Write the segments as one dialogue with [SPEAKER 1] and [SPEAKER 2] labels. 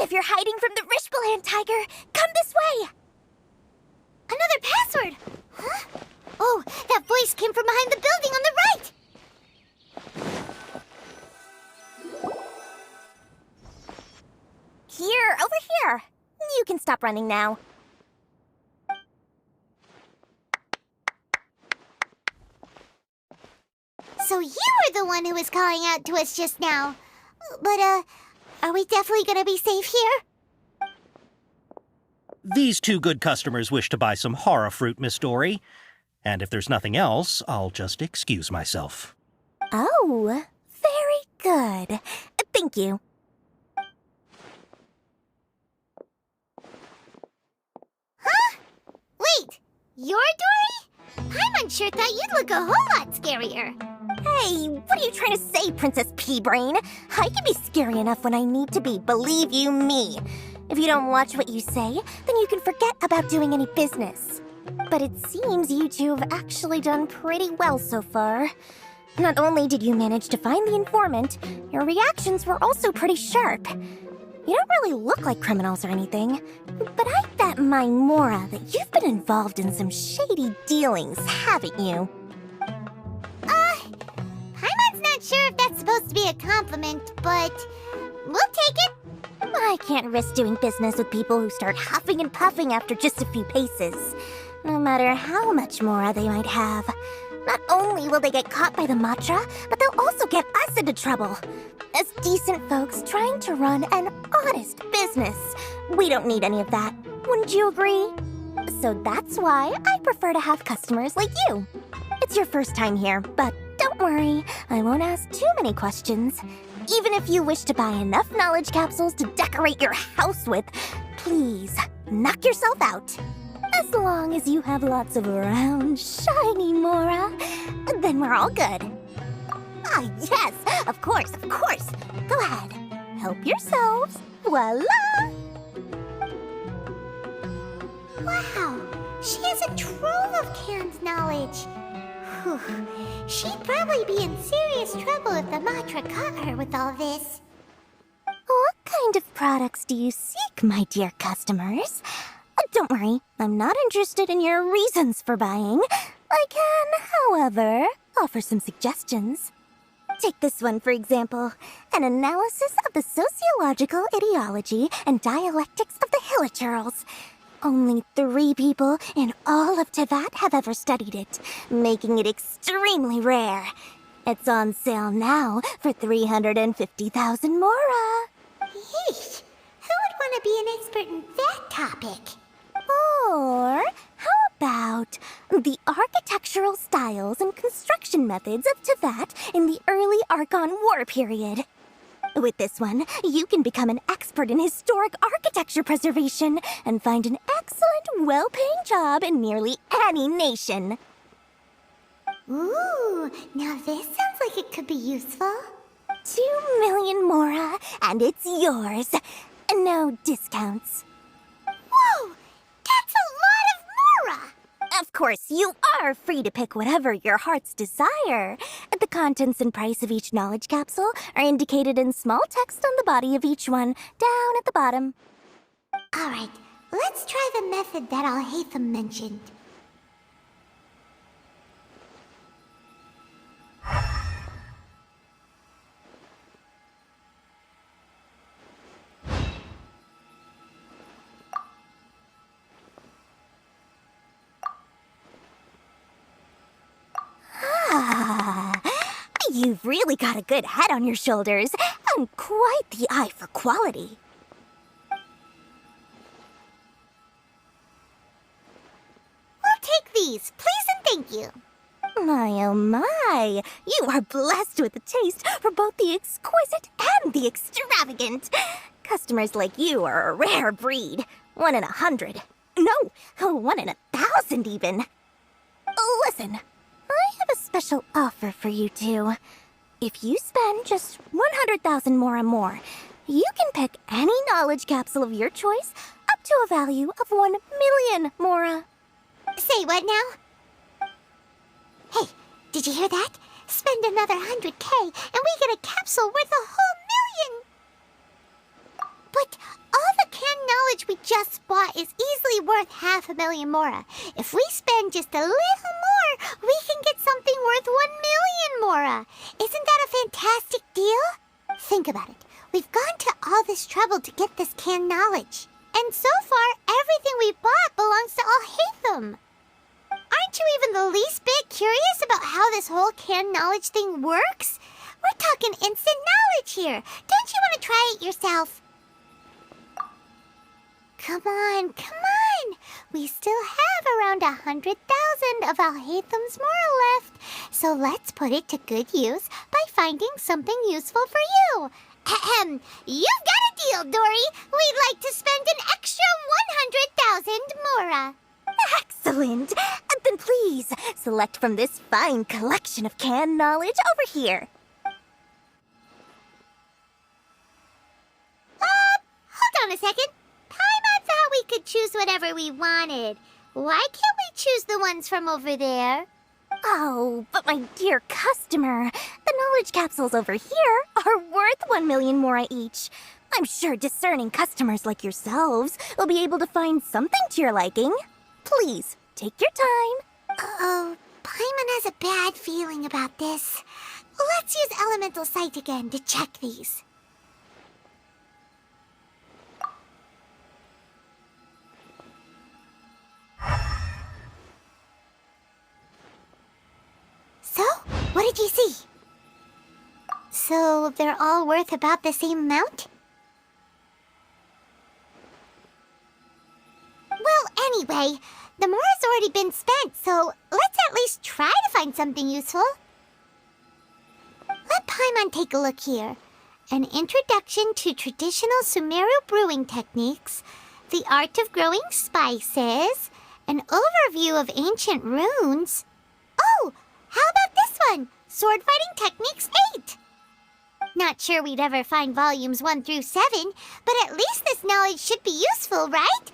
[SPEAKER 1] If you're hiding from the Rishbaland tiger, come this way!
[SPEAKER 2] Another password! Huh? Oh, that voice came from behind the building on the right!
[SPEAKER 1] Here, over here. You can stop running now.
[SPEAKER 2] So you were the one who was calling out to us just now. But, are we definitely gonna be safe here?
[SPEAKER 3] These two good customers wish to buy some horror fruit, Miss Dori. And if there's nothing else, I'll just excuse myself.
[SPEAKER 1] Oh, very good. Thank you.
[SPEAKER 2] Huh? Wait, you're Dori? Paimon thought you'd look a whole lot scarier.
[SPEAKER 1] Hey, what are you trying to say, Princess Pea-Brain? I can be scary enough when I need to be, believe you me. If you don't watch what you say, then you can forget about doing any business. But it seems you two have actually done pretty well so far. Not only did you manage to find the informant, your reactions were also pretty sharp. You don't really look like criminals or anything, but I bet my Mora that you've been involved in some shady dealings, haven't you?
[SPEAKER 2] Paimon's not sure if that's supposed to be a compliment, but we'll take it.
[SPEAKER 1] I can't risk doing business with people who start huffing and puffing after just a few paces, no matter how much Mora they might have. Not only will they get caught by the Matra, but they'll also get us into trouble. As decent folks trying to run an honest business, we don't need any of that. Wouldn't you agree? So that's why I prefer to have customers like you. It's your first time here, but don't worry, I won't ask too many questions. Even if you wish to buy enough knowledge capsules to decorate your house with, please, knock yourself out. As long as you have lots of round, shiny Mora, then we're all good. Ah, yes, of course, of course. Go ahead, help yourselves. Voila!
[SPEAKER 2] Wow, she has a trove of canned knowledge. Whew. She'd probably be in serious trouble if the Matra caught her with all this.
[SPEAKER 1] What kind of products do you seek, my dear customers? Don't worry, I'm not interested in your reasons for buying. I can, however, offer some suggestions. Take this one, for example. An analysis of the sociological ideology and dialectics of the Hilichurls. Only 3 people in all of Teyvat have ever studied it, making it extremely rare. It's on sale now for 350,000 Mora.
[SPEAKER 2] Yeesh, who would want to be an expert in that topic?
[SPEAKER 1] Or how about the architectural styles and construction methods of Teyvat in the early Archon War period? With this one, you can become an expert in historic architecture preservation and find an excellent, well-paying job in nearly any nation.
[SPEAKER 2] Ooh, now this sounds like it could be useful.
[SPEAKER 1] 2 million Mora, and it's yours. No discounts.
[SPEAKER 2] Whoa, that's a lot of Mora!
[SPEAKER 1] Of course, you are free to pick whatever your heart's desire. The contents and price of each knowledge capsule are indicated in small text on the body of each one, down at the bottom.
[SPEAKER 2] Alright, let's try the method that Alhaitham mentioned.
[SPEAKER 1] You've really got a good head on your shoulders, and quite the eye for quality.
[SPEAKER 2] We'll take these, please and thank you.
[SPEAKER 1] My oh my, you are blessed with a taste for both the exquisite and the extravagant. Customers like you are a rare breed, 1 in 100. No, 1 in 1,000 even. Listen, I have a special offer for you two. If you spend just 100,000 Mora more, you can pick any knowledge capsule of your choice up to a value of 1 million Mora.
[SPEAKER 2] Say what now? Hey, did you hear that? Spend another 100K and we get a capsule worth a whole million! But knowledge we just bought is easily worth 500,000 mora. If we spend just a little more, we can get something worth 1,000,000 mora. Isn't that a fantastic deal? Think about it. We've gone to all this trouble to get this canned knowledge. And so far, everything we bought belongs to Alhaitham. Aren't you even the least bit curious about how this whole canned knowledge thing works? We're talking instant knowledge here. Don't you want to try it yourself? Come on, come on. We still have around 100,000 of Alhaitham's mora left. So let's put it to good use by finding something useful for you. Ahem. You've got a deal, Dori. We'd like to spend an extra 100,000 mora.
[SPEAKER 1] Excellent! Then please, select from this fine collection of canned knowledge over here.
[SPEAKER 2] Hold on a second. Paimon thought we could choose whatever we wanted. Why can't we choose the ones from over there?
[SPEAKER 1] Oh, but my dear customer, the knowledge capsules over here are worth 1,000,000 mora each. I'm sure discerning customers like yourselves will be able to find something to your liking. Please, take your time.
[SPEAKER 2] Uh-oh, Paimon has a bad feeling about this. Let's use Elemental Sight again to check these. So, what did you see? So, they're all worth about the same amount? Well, anyway, the mora's already been spent, so let's at least try to find something useful. Let Paimon take a look here. An introduction to traditional Sumeru brewing techniques, the art of growing spices, an overview of ancient runes. Oh, how about this one? Sword Fighting Techniques 8. Not sure we'd ever find volumes 1 through 7, but at least this knowledge should be useful, right?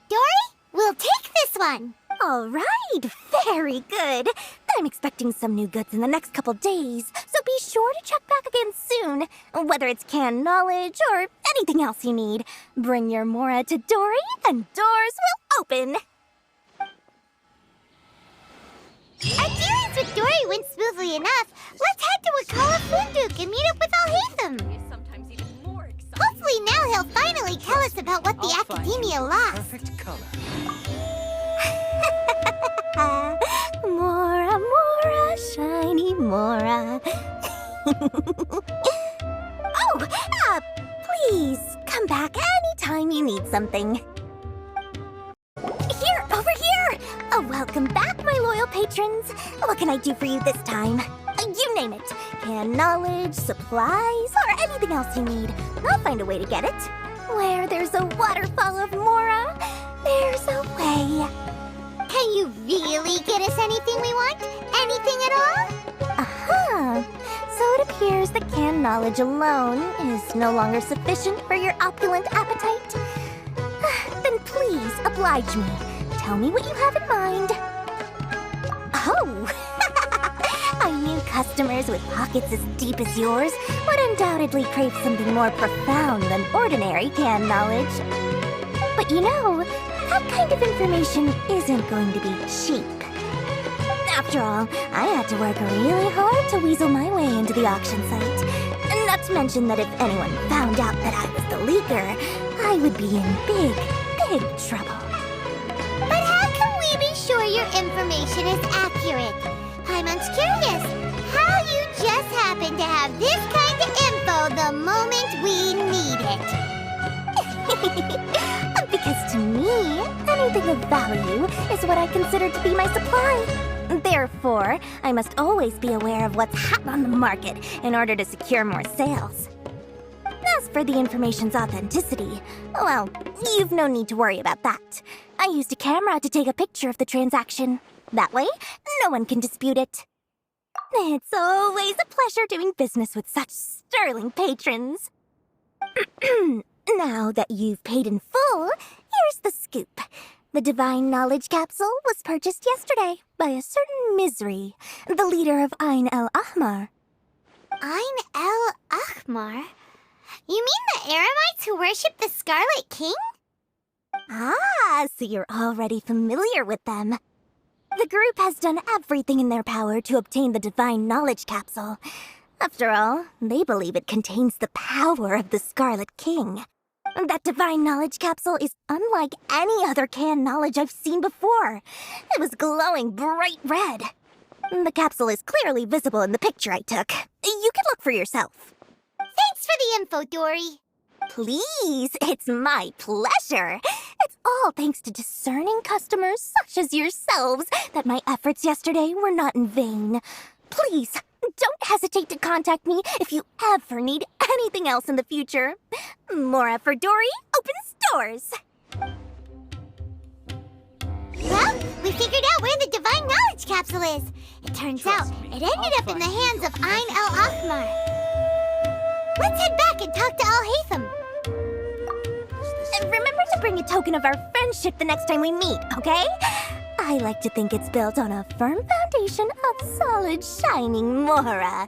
[SPEAKER 2] Dori, we'll take this one.
[SPEAKER 1] All right, very good. I'm expecting some new goods in the next couple days, so be sure to check back again soon. Whether it's canned knowledge or anything else you need, bring your mora to Dori and doors will open.
[SPEAKER 2] Our dealings with Dori went smoothly enough. Let's head to Wakala Funduk and meet up with Alhaitham.
[SPEAKER 4] Sometimes even more exciting.
[SPEAKER 2] Hopefully now he'll finally tell us about what the
[SPEAKER 4] I'll find
[SPEAKER 2] Academia
[SPEAKER 4] you
[SPEAKER 2] lost.
[SPEAKER 4] Perfect color.
[SPEAKER 1] Mora, mora, shiny mora. Oh, please come back anytime you need something. Here, over here! Welcome back, my loyal patrons. What can I do for you this time? You name it. Canned knowledge, supplies, or anything else you need. I'll find a way to get it. Where there's a waterfall of mora, there's a way.
[SPEAKER 2] Can you really get us anything we want? Anything at all?
[SPEAKER 1] Aha! So it appears that canned knowledge alone is no longer sufficient for your opulent appetite. Then please oblige me. Tell me what you have in mind. Oh! I knew customers with pockets as deep as yours would undoubtedly crave something more profound than ordinary canned knowledge. But you know, that kind of information isn't going to be cheap. After all, I had to work really hard to weasel my way into the auction site. Not to mention that if anyone found out that I was the leaker, I would be in big, big trouble.
[SPEAKER 2] But how can we be sure your information is accurate? Paimon's curious how you just happen to have this kind of info the moment we need it.
[SPEAKER 1] Because to me, anything of value is what I consider to be my supply. Therefore, I must always be aware of what's hot on the market in order to secure more sales. As for the information's authenticity, well, you've no need to worry about that. I used a camera to take a picture of the transaction. That way, no one can dispute it. It's always a pleasure doing business with such sterling patrons. Now that you've paid in full, here's the scoop. The Divine Knowledge Capsule was purchased yesterday by a certain Misery, the leader of Ain el Ahmar.
[SPEAKER 2] Ain el Ahmar? You mean the Eremites who worship the Scarlet King?
[SPEAKER 1] Ah, so you're already familiar with them. The group has done everything in their power to obtain the Divine Knowledge Capsule. After all, they believe it contains the power of the Scarlet King. That Divine Knowledge Capsule is unlike any other canned knowledge I've seen before. It was glowing bright red. The capsule is clearly visible in the picture I took. You can look for yourself.
[SPEAKER 2] Thanks for the info, Dori.
[SPEAKER 1] Please, it's my pleasure. It's all thanks to discerning customers such as yourselves that my efforts yesterday were not in vain. Please, don't hesitate to contact me if you ever need anything else in the future. Mora for Dori opens doors.
[SPEAKER 2] Well, we figured out where the Divine Knowledge Capsule is. It turns out it ended up in the hands of Ain el-Ahmar. Let's head back and talk to Al-Haytham.
[SPEAKER 1] Remember to bring a token of our friendship the next time we meet, okay? I like to think it's built on a firm foundation of solid, shining Mora.